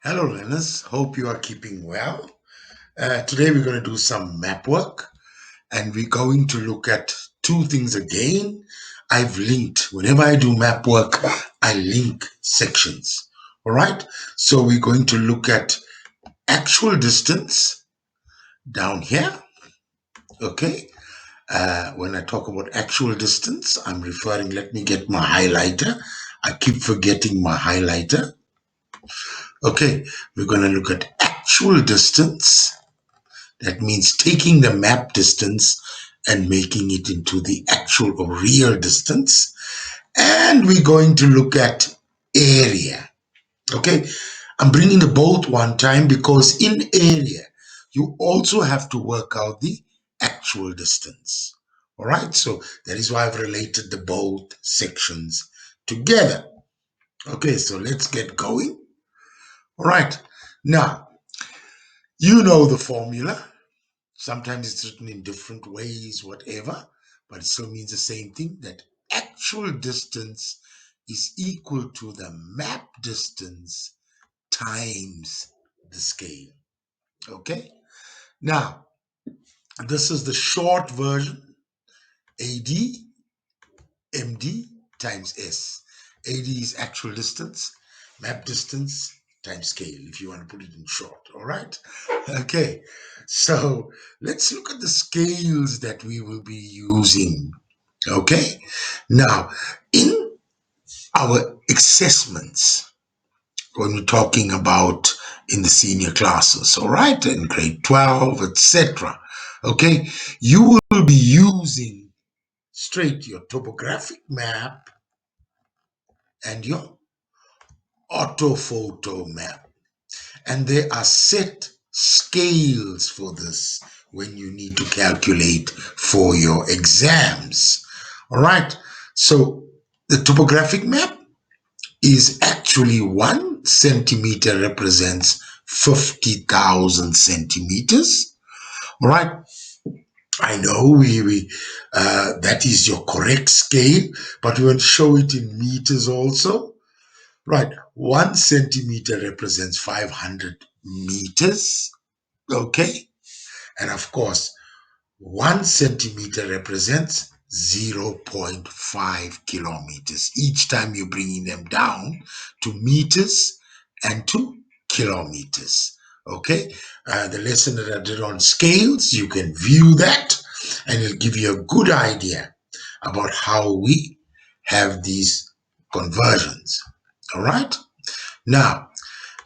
Hello, learners. Hope you are keeping well. Today we're going to do some map work and we're going to look at two things again. I've linked, whenever I do map work, I link sections. All right. So we're going to look at actual distance down here. Okay. When I talk about actual distance, I'm referring, let me get my highlighter. I keep forgetting my highlighter. Okay. We're going to look at actual distance. That means taking the map distance and making it into the actual or real distance. And we're going to look at area. Okay, I'm bringing the both one time because in area, you also have to work out the actual distance. All right, so that is why I've related the both sections together. Okay, so let's get going. All right, now you know the formula. Sometimes it's written in different ways, whatever, but it still means the same thing, that actual distance is equal to the map distance times the scale. Okay? Now, this is the short version, AD, MD times S. AD is actual distance, map distance times scale, if you want to put it in short. All right? Okay, so let's look at the scales that we will be using. Okay, now in our assessments, when we're talking about in the senior classes, all right, in grade 12, etc. Okay, you will be using straight your topographic map and your orthophoto map. And there are set scales for this when you need to calculate for your exams. All right. So the topographic map is actually 1 centimeter represents 50,000 centimeters. All right. I know that is your correct scale, but we want to show it in meters also. Right. 1 centimeter represents 500 meters. Okay. And of course, 1 centimeter represents zero point 0.5 kilometers. Each time you're bringing them down to meters and to kilometers. Okay. The lesson that I did on scales, you can view that and it'll give you a good idea about how we have these conversions. All right. Now,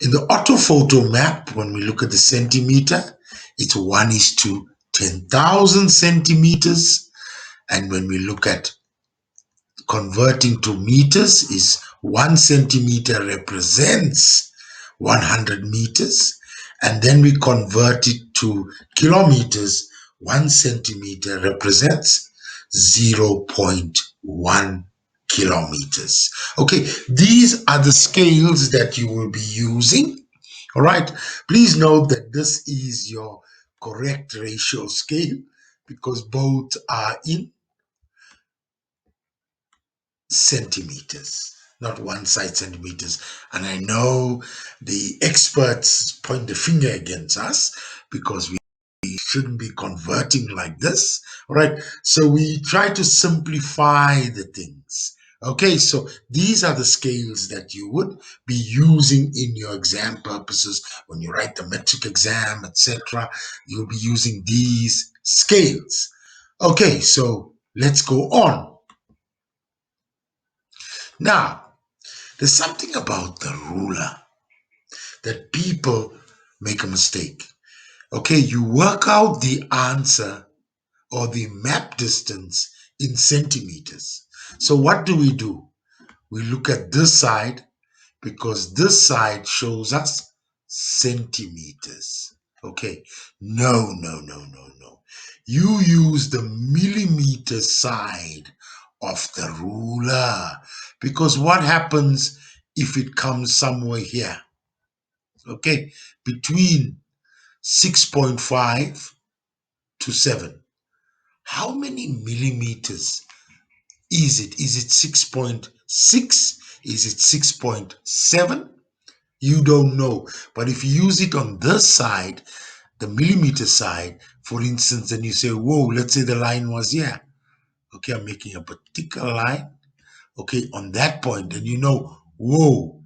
in the orthophoto map, when we look at the centimeter, it's 1:10,000 centimeters. And when we look at converting to meters, is 1 centimeter represents 100 meters. And then we convert it to kilometers, 1 centimeter represents zero point 0.1 kilometers. Okay, these are the scales that you will be using. All right, please note that this is your correct ratio scale because both are in centimeters, not one side centimeters. And I know the experts point the finger against us because we shouldn't be converting like this. All right. So we try to simplify the things. Okay, so these are the scales that you would be using in your exam purposes when you write the metric exam, etc. You'll be using these scales. Okay, so let's go on. Now, there's something about the ruler that people make a mistake. Okay, you work out the answer or the map distance in centimeters. So what do? We look at this side because this side shows us centimeters. Okay, no. You use the millimeter side of the ruler because what happens if it comes somewhere here? Okay, between 6.5 to 7. How many millimeters is it? Is it 6.6? Is it 6.7? You don't know. But if you use it on this side, the millimeter side, for instance, and you say, whoa, let's say the line was here. Okay, I'm making a particular line. Okay, on that point, and you know, whoa,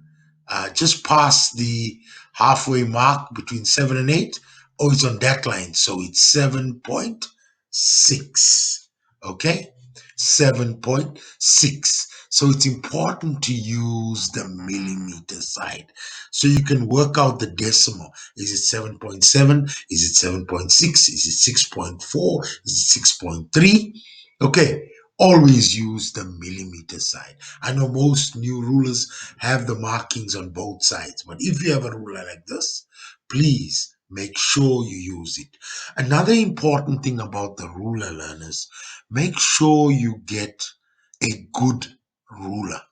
just past the halfway mark between 7 and 8. Oh, it's on that line. So it's 7.6. Okay, 7.6. So it's important to use the millimeter side so you can work out the decimal. Is it 7.7? Is it 7.6? Is it 6.4? Is it 6.3? Okay, always use the millimeter side. I know most new rulers have the markings on both sides, but if you have a ruler like this, please make sure you use it. Another important thing about the ruler, learners, make sure you get a good ruler.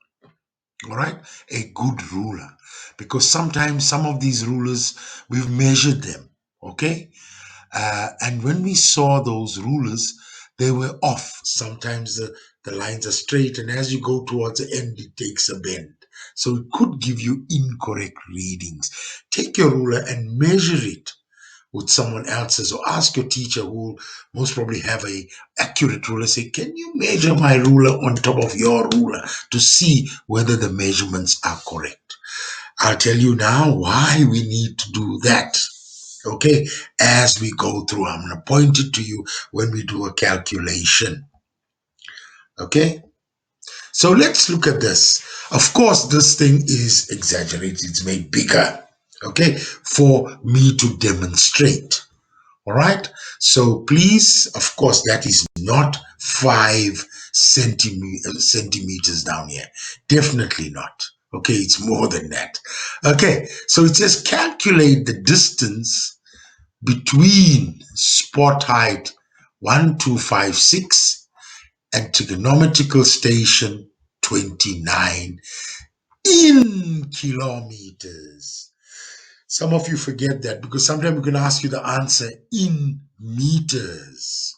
All right, a good ruler, because sometimes some of these rulers, we've measured them. Okay, and when we saw those rulers, they were off. Sometimes the lines are straight, and as you go towards the end, it takes a bend. So it could give you incorrect readings. Take your ruler and measure it with someone else's, or ask your teacher, who will most probably have a accurate ruler. Say, can you measure my ruler on top of your ruler to see whether the measurements are correct? I'll tell you now why we need to do that. Okay, as we go through, I'm going to point it to you when we do a calculation. Okay, so let's look at this. Of course, this thing is exaggerated, it's made bigger, okay, for me to demonstrate. All right, so please, of course, that is not 5 centimeters down here. Definitely not. Okay, it's more than that. Okay, so it says calculate the distance between spot height 1256 and trigonometrical station 29 in kilometers. Some of you forget that because sometimes we're going to ask you the answer in meters.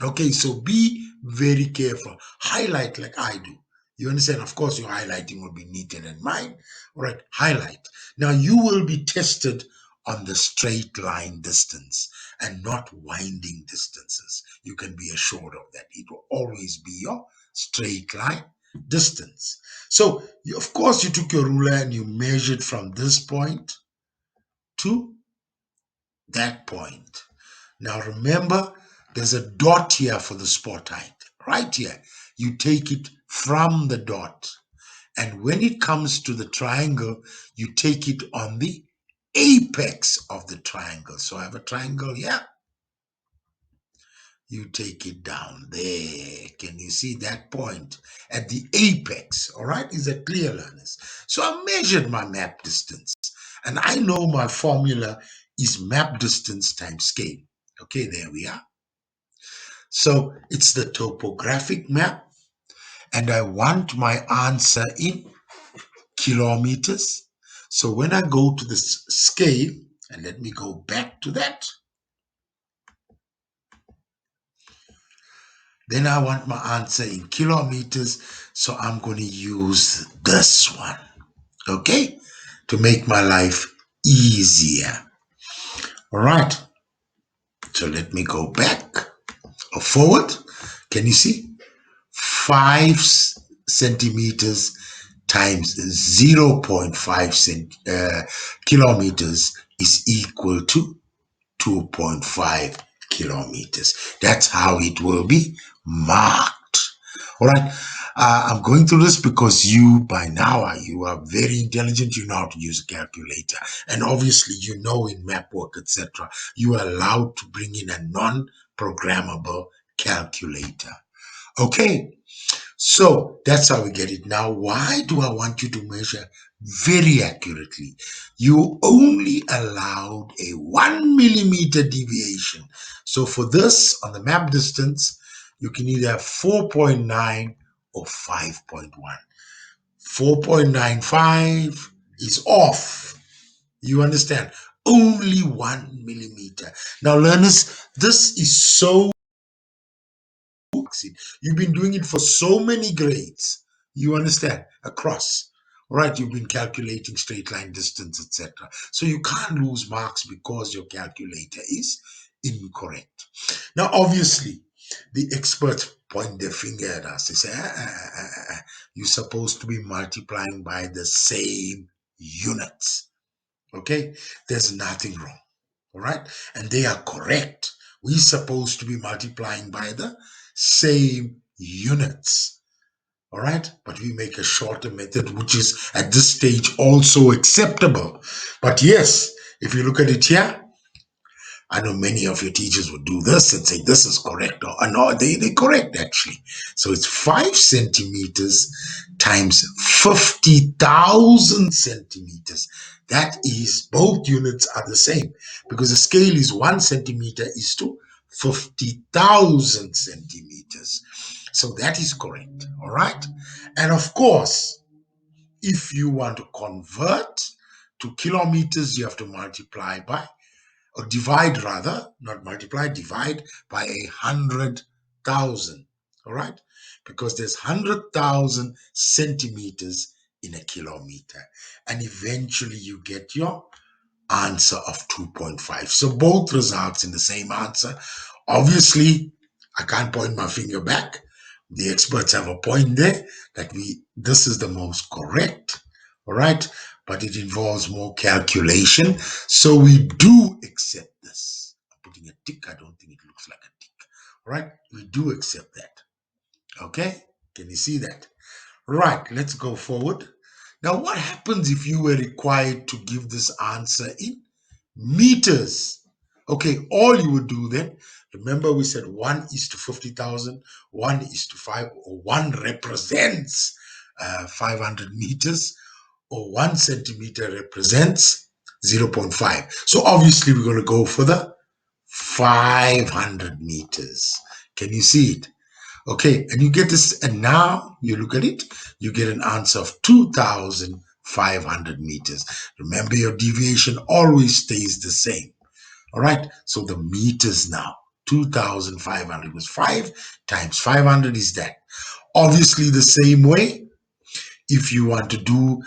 Okay, so be very careful. Highlight like I do. You understand? Of course, your highlighting will be neater than mine. All right, highlight. Now, you will be tested on the straight line distance and not winding distances. You can be assured of that. It will always be your straight line distance. So, of course, you took your ruler and you measured from this point to that point. Now remember, there's a dot here for the spot height. Right here, you take it from the dot. And when it comes to the triangle, you take it on the apex of the triangle. So I have a triangle here. You take it down there. Can you see that point at the apex? All right, is that clear, learners? So I measured my map distance, and I know my formula is map distance times scale. Okay, there we are. So it's the topographic map, and I want my answer in kilometers. So when I go to the scale, and let me go back to that, then I want my answer in kilometers. So I'm going to use this one, okay, to make my life easier. All right. So let me go back or forward. Can you see? 5 centimeters times 0.5 kilometers is equal to 2.5 kilometers. That's how it will be marked. All right. I'm going through this because you, by now, you are very intelligent. You know how to use a calculator. And obviously, you know in Mapwork, etc., you are allowed to bring in a non-programmable calculator. Okay. So that's how we get it. Now, why do I want you to measure very accurately? You only allowed a 1 millimeter deviation. So for this, on the map distance, you can either have 4.9 or 5.1. 4.95 is off. You understand? Only 1 millimeter. Now, learners, this is so you've been doing it for so many grades. You understand? Across. All right, you've been calculating straight line distance, etc. So you can't lose marks because your calculator is incorrect. Now, obviously, the experts point their finger at us. They say, you're supposed to be multiplying by the same units. Okay, there's nothing wrong. All right, and they are correct. We're supposed to be multiplying by the same units. All right, but we make a shorter method, which is at this stage also acceptable. But yes, if you look at it here, I know many of your teachers would do this and say this is correct, or no, they correct actually. So it's 5 centimeters times 50,000 centimeters. That is, both units are the same because the scale is 1 centimeter is to 50,000 centimeters. So that is correct. All right. And of course, if you want to convert to kilometers, you have to multiply by, or divide rather, not multiply, divide by 100,000. All right, because there's 100,000 centimeters in a kilometer, and eventually you get your answer of 2.5. So both results in the same answer. Obviously, I can't point my finger back. The experts have a point there that this is the most correct, all right, but it involves more calculation. So we do accept this. I'm putting a tick. I don't think it looks like a tick. All right, we do accept that. Okay, can you see that? Right, let's go forward. Now, what happens if you were required to give this answer in meters? Okay, all you would do then, remember we said 1 is to 50,000, 1 is to 5, or 1 represents 500 meters, or 1 centimeter represents zero 0.5. So obviously we're going to go for the 500 meters. Can you see it? Okay, and you get this, and now you look at it, you get an answer of 2,500 meters. Remember, your deviation always stays the same. All right, so the meters now, 2,500 was 5 times 500 is that. Obviously, the same way, if you want to do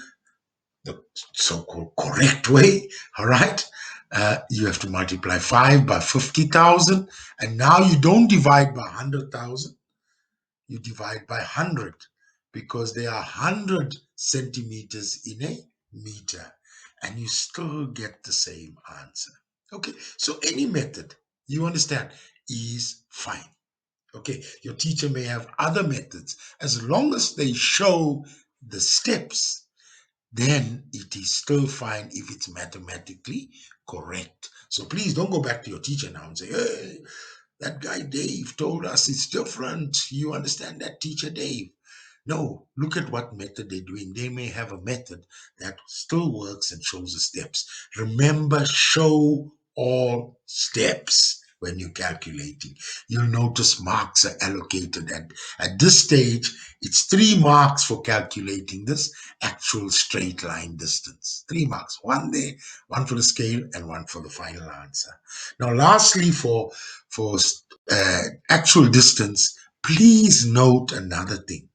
the so-called correct way, all right, you have to multiply 5 by 50,000, and now you don't divide by 100,000. You divide by 100 because there are 100 centimeters in a meter, and you still get the same answer. Okay, so any method, you understand, is fine. Okay, your teacher may have other methods. As long as they show the steps, then it is still fine if it's mathematically correct. So please don't go back to your teacher now and say, hey, that guy Dave told us it's different. You understand that, teacher Dave? No, look at what method they're doing. They may have a method that still works and shows the steps. Remember, show all steps when you're calculating. You'll notice marks are allocated. At this stage, it's 3 marks for calculating this actual straight line distance. 3 marks. One there, one for the scale, and one for the final answer. Now, lastly, for actual distance, please note another thing.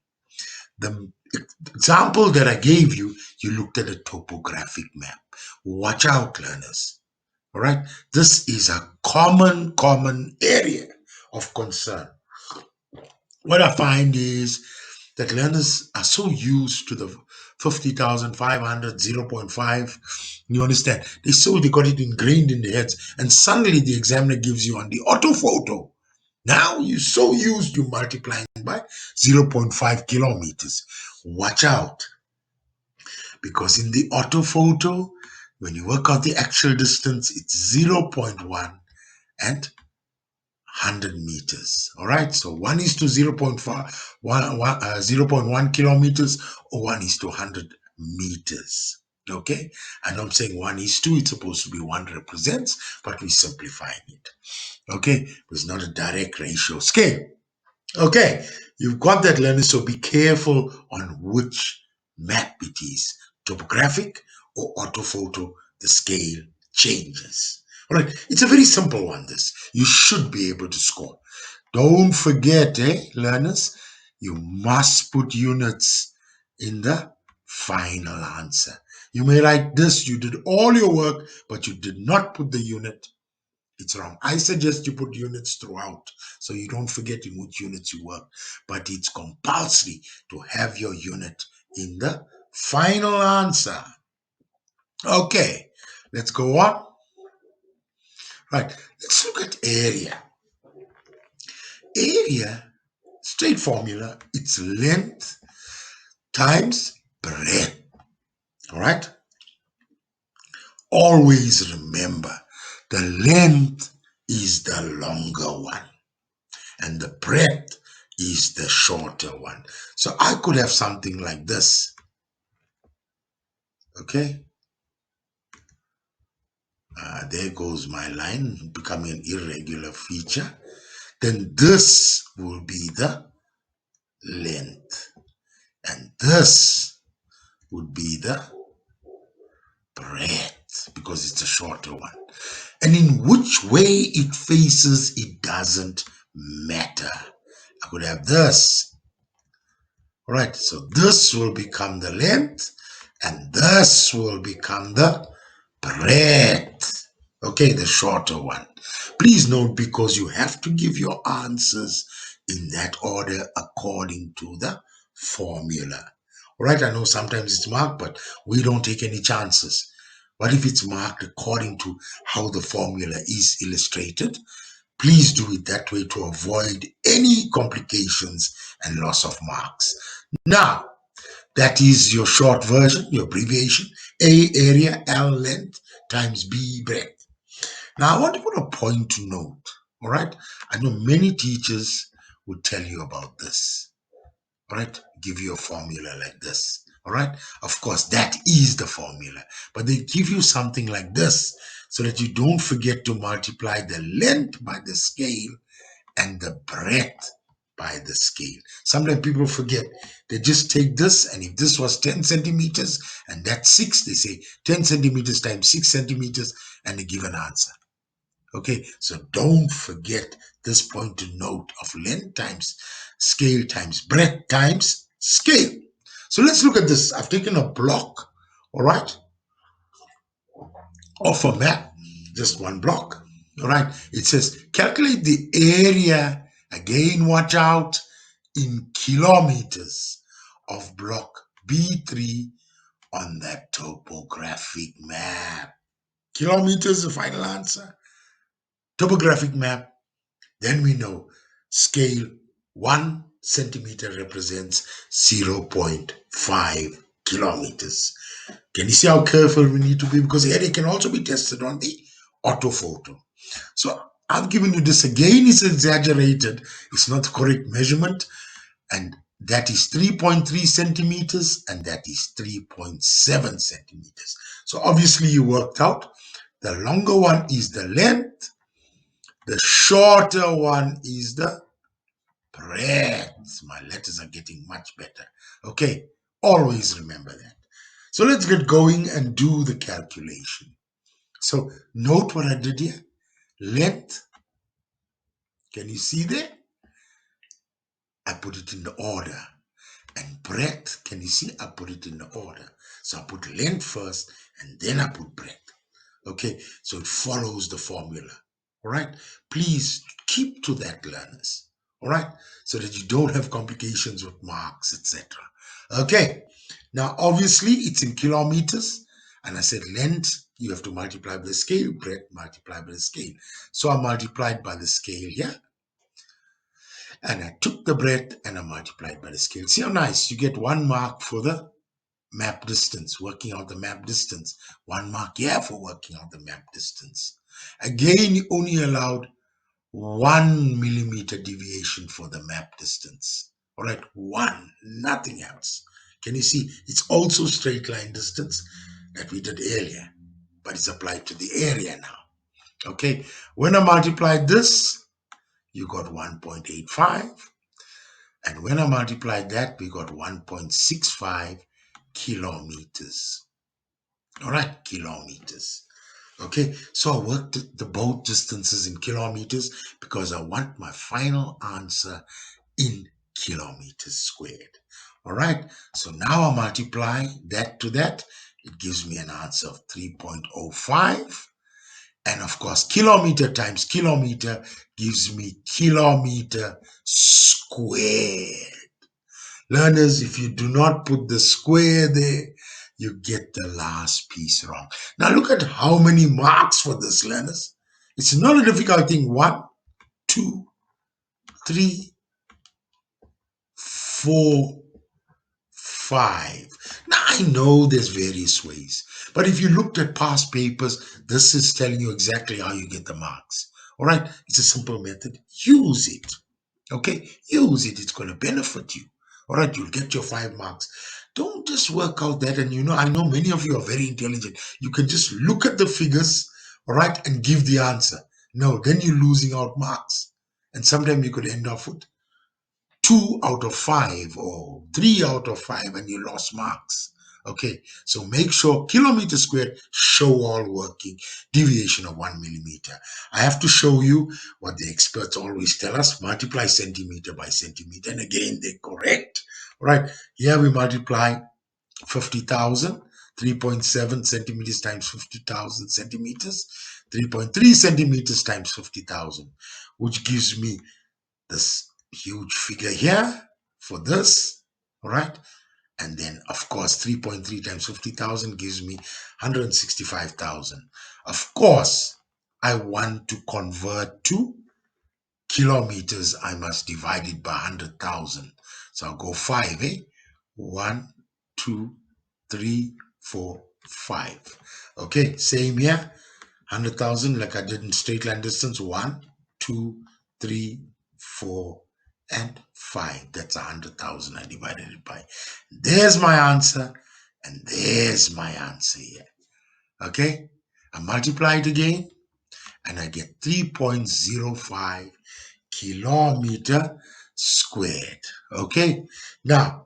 The example that I gave you, you looked at a topographic map. Watch out, learners. All right. This is a common area of concern. What I find is that learners are so used to the 50,500, 0.5. You understand? They got it ingrained in their heads. And suddenly the examiner gives you on the orthophoto. Now you're so used to multiplying by zero 0.5 kilometers. Watch out, because in the orthophoto, when you work out the actual distance, it's zero 0.1 and 100 meters. All right, so 1 is to 0.5, 0.1 kilometers, or 1 is to 100 meters. Okay, and I'm saying 1 is to, it's supposed to be 1 represents, but we're simplifying it. Okay, it's not a direct ratio scale. Okay, you've got that, learners, so be careful on which map it is, topographic or orthophoto, the scale changes. All right, it's a very simple one, this. You should be able to score. Don't forget, learners, you must put units in the final answer. You may write this, you did all your work, but you did not put the unit. It's wrong. I suggest you put units throughout so you don't forget in which units you work. But it's compulsory to have your unit in the final answer. Okay, let's go on. Right, let's look at area. Area, straight formula, it's length times breadth. All right, always remember the length is the longer one and the breadth is the shorter one. So I could have something like this. Okay, there goes my line becoming an irregular feature. Then this will be the length, and this would be the breadth because it's a shorter one. And in which way it faces, it doesn't matter. I could have this. All right, so this will become the length, and this will become the breadth. Okay, the shorter one. Please note, because you have to give your answers in that order according to the formula. All right, I know sometimes it's marked, but we don't take any chances. What if it's marked according to how the formula is illustrated? Please do it that way to avoid any complications and loss of marks. Now, that is your short version, your abbreviation. A, area, L, length, times B, breadth. Now, I want to put a point to note, all right? I know many teachers would tell you about this, all right? Give you a formula like this, all right? Of course, that is the formula, but they give you something like this so that you don't forget to multiply the length by the scale and the breadth by the scale. Sometimes people forget. They just take this, and if this was 10 centimeters and that's 6, they say 10 centimeters times 6 centimeters, and they give an answer. Okay, so don't forget this point to note of length times scale times breadth times scale. So let's look at this. I've taken a block, all right, of a map, just one block. All right, it says calculate the area. Again, watch out, in kilometers of block B3 on that topographic map. Kilometers, the final answer. Topographic map. Then we know scale 1 centimeter represents 0.5 kilometers. Can you see how careful we need to be? Because area can also be tested on the orthophoto. So I've given you this again. It's exaggerated. It's not the correct measurement. And that is 3.3 centimeters, and that is 3.7 centimeters. So obviously you worked out the longer one is the length, the shorter one is the breadth. My letters are getting much better. Okay, always remember that. So let's get going and do the calculation. So note what I did here. Length, can you see there? I put it in the order. And breadth, can you see? I put it in the order. So I put length first, and then I put breadth. Okay, so it follows the formula. All right, please keep to that, learners. All right, so that you don't have complications with marks, etc. Okay, now obviously it's in kilometers, and I said length, you have to multiply by the scale, breadth multiply by the scale. So I multiplied by the scale here, and I took the breadth and I multiplied by the scale. See how nice? You get 1 mark for the map distance, working out the map distance. 1 mark here for working out the map distance. Again, you only allowed 1 millimeter deviation for the map distance. All right, 1, nothing else. Can you see? It's also straight line distance that we did earlier, but it's applied to the area now. Okay, when I multiplied this, you got 1.85. And when I multiplied that, we got 1.65 kilometers. All right, kilometers. Okay, so I worked the both distances in kilometers because I want my final answer in kilometers squared. All right, so now I multiply that to that. It gives me an answer of 3.05. And of course, kilometer times kilometer gives me kilometer squared. Learners, if you do not put the square there, you get the last piece wrong. Now look at how many marks for this, learners. It's not a difficult thing. 1, 2, 3, 4, 5. Now I know there's various ways, but if you looked at past papers, this is telling you exactly how you get the marks. All right, it's a simple method. Use it. Okay, use it. It's going to benefit you. All right, you'll get your 5 marks. Don't just work out that, and I know many of you are very intelligent. You can just look at the figures, all right, and give the answer. No, then you're losing out marks, and sometimes you could end up with 2 out of 5 or 3 out of 5 and you lost marks. Okay, so make sure kilometer squared, show all working, deviation of 1 millimeter. I have to show you what the experts always tell us: multiply centimeter by centimeter. And again, they're correct. All right, here we multiply 50,000, 3.7 centimeters times 50,000 centimeters, 3.3 centimeters times 50,000, which gives me this huge figure here for this, all right? And then, of course, 3.3 times 50,000 gives me 165,000. Of course, I want to convert to kilometers. I must divide it by 100,000. So I'll go 5, eh? 1, 2, 3, 4, 5. Okay, same here. 100,000 like I did in straight line distance. 1, 2, 3, 4, and 5. That's 100,000. I divided it by. There's my answer, and there's my answer here. Okay, I multiply it again, and I get 3.05 kilometer squared. Okay, now,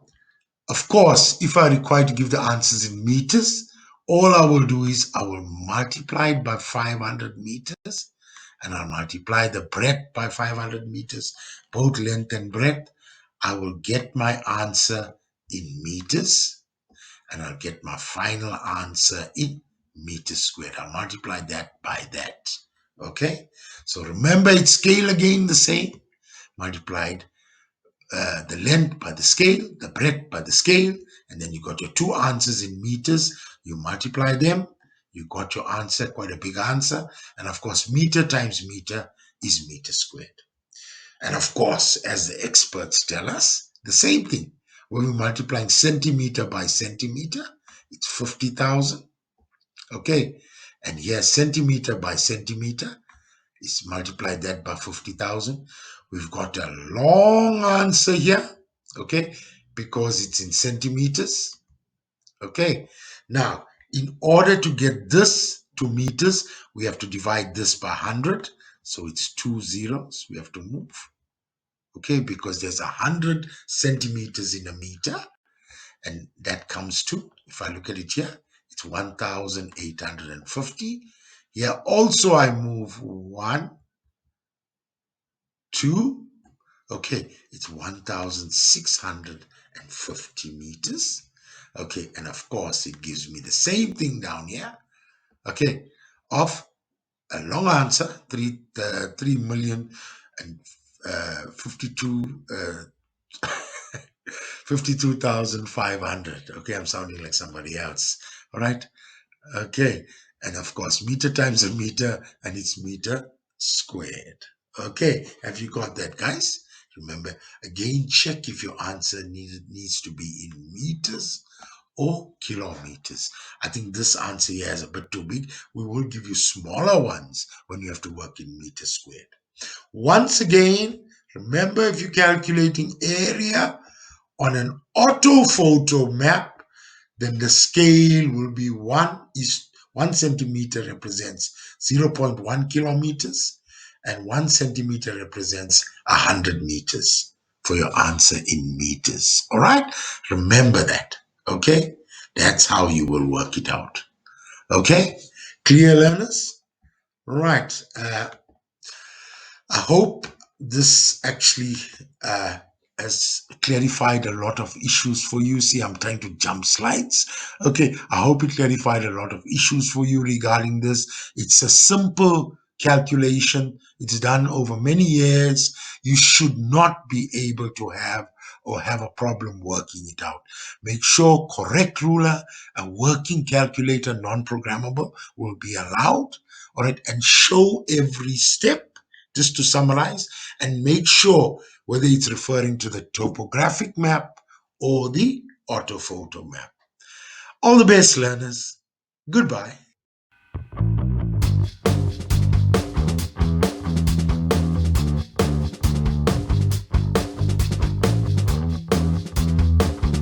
of course, if I require to give the answers in meters, all I will do is I will multiply it by 500 meters, and I'll multiply the breadth by 500 meters, both length and breadth. I will get my answer in meters, and I'll get my final answer in meters squared. I'll multiply that by that. Okay, so remember, it's scale again the same. Multiplied the length by the scale, the breadth by the scale, and then you got your two answers in meters. You multiply them, you got your answer, quite a big answer. And of course, meter times meter is meter squared. And of course, as the experts tell us, the same thing. When we're multiplying centimeter by centimeter, it's 50,000. Okay. And here, centimeter by centimeter, is multiply that by 50,000. We've got a long answer here, okay, because it's in centimeters. Okay, now in order to get this to meters, we have to divide this by 100. So it's 2 zeros we have to move, okay, because there's 100 centimeters in a meter, and that comes to, if I look at it here, it's 1,850. Here also I move 1, 2, okay, it's 1,650 meters. Okay, and of course it gives me the same thing down here, okay, of a long answer, 3,000,000 and 52,500. Okay, I'm sounding like somebody else. All right. Okay, and of course meter times a meter, and it's meter squared. Okay, have you got that, guys? Remember, again, check if your answer needs to be in meters or kilometers. I think this answer here is a bit too big. We will give you smaller ones when you have to work in meters squared. Once again, remember, if you're calculating area on an orthophoto map, then the scale will be 1 centimeter represents 0.1 kilometers, and 1 centimeter represents 100 meters for your answer in meters. All right, remember that. Okay, that's how you will work it out. Okay, clear, learners? Right. I hope this actually has clarified a lot of issues for you. See, I'm trying to jump slides. Okay, I hope it clarified a lot of issues for you regarding this. It's a simple calculation. It's done over many years. You should not be able to have a problem working it out. Make sure correct ruler, a working calculator, non-programmable, will be allowed. All right, and show every step, just to summarize, and make sure whether it's referring to the topographic map or the orthophoto map. All the best, learners. Goodbye.